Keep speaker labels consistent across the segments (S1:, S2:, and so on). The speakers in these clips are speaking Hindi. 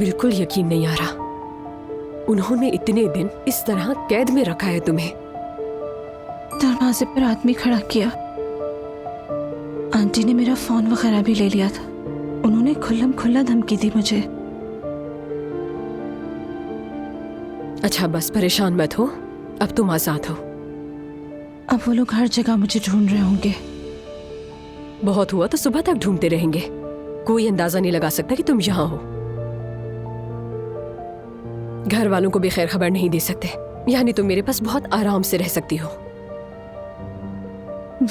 S1: बिल्कुल यकीन नहीं आ रहा। उन्होंने इतने दिन इस तरह कैद में रखा है तुम्हें।
S2: दरवाजे पर आदमी खड़ा किया। आंटी ने मेरा फोन वगैरह भी ले लिया था। उन्होंने खुल्लम खुल्ला धमकी दी मुझे।
S1: अच्छा बस परेशान मत हो, अब तुम आजाद हो।
S2: अब वो लोग हर जगह मुझे ढूंढ रहे होंगे।
S1: बहुत हुआ तो सुबह तक ढूंढते रहेंगे। कोई अंदाजा नहीं लगा सकता कि तुम यहाँ हो। घर वालों को भी खैर खबर नहीं दे सकते, यानी तुम मेरे पास बहुत आराम से रह सकती हो।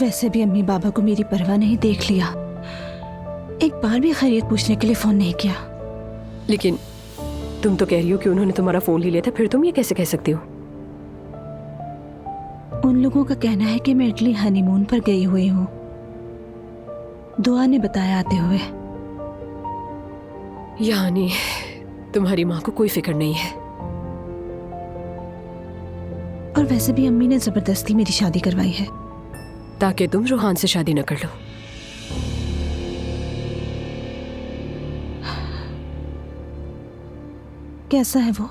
S2: वैसे भी अम्मी बाबा को मेरी परवाह नहीं, देख लिया। एक बार भी खैरियत पूछने के लिए फोन नहीं किया।
S1: लेकिन तुम तो कह रही हो कि उन्होंने तुम्हारा फोन ले लिया था, फिर तुम ये कैसे कह सकती हो?
S2: उन लोगों का कहना है कि मैं इटली हनीमून पर गई हुई हूँ। दुआ ने बताया आते हुए।
S1: यानी तुम्हारी माँ को कोई फिक्र नहीं है।
S2: और वैसे भी अम्मी ने जबरदस्ती मेरी शादी करवाई है
S1: ताकि तुम रूहान से शादी न कर लो।
S2: कैसा है वो?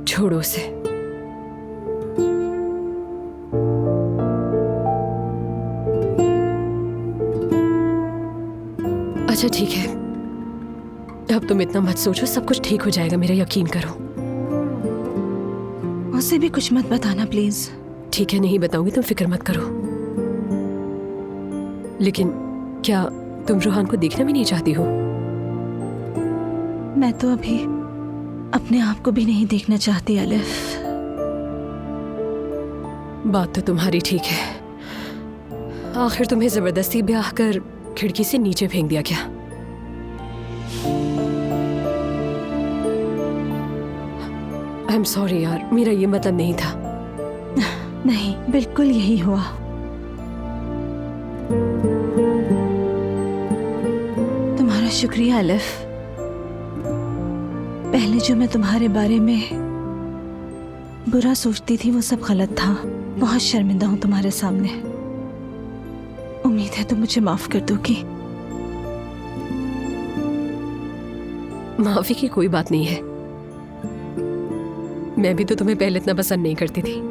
S1: छोड़ो उसे। अच्छा ठीक है, अब तुम इतना मत सोचो, सब कुछ ठीक हो जाएगा, मेरा यकीन करो।
S2: उसे भी कुछ मत बताना प्लीज।
S1: ठीक है, नहीं बताऊंगी, तुम फिक्र मत करो। लेकिन क्या तुम रूहान को देखना भी नहीं चाहती हो?
S2: मैं तो अभी अपने आप को भी नहीं देखना चाहती अलिफ।
S1: बात तो तुम्हारी ठीक है। आखिर तुम्हें जबरदस्ती ब्याह कर खिड़की से नीचे फेंक दिया क्या? आई एम सॉरी यार, मेरा ये मतलब नहीं था।
S2: नहीं, बिल्कुल यही हुआ। तुम्हारा शुक्रिया अलिफ। पहले जो मैं तुम्हारे बारे में बुरा सोचती थी वो सब गलत था। बहुत शर्मिंदा हूं तुम्हारे सामने। उम्मीद है तुम मुझे माफ कर दोगी।
S1: माफी की कोई बात नहीं है। मैं भी तो तुम्हें पहले इतना पसंद नहीं करती थी।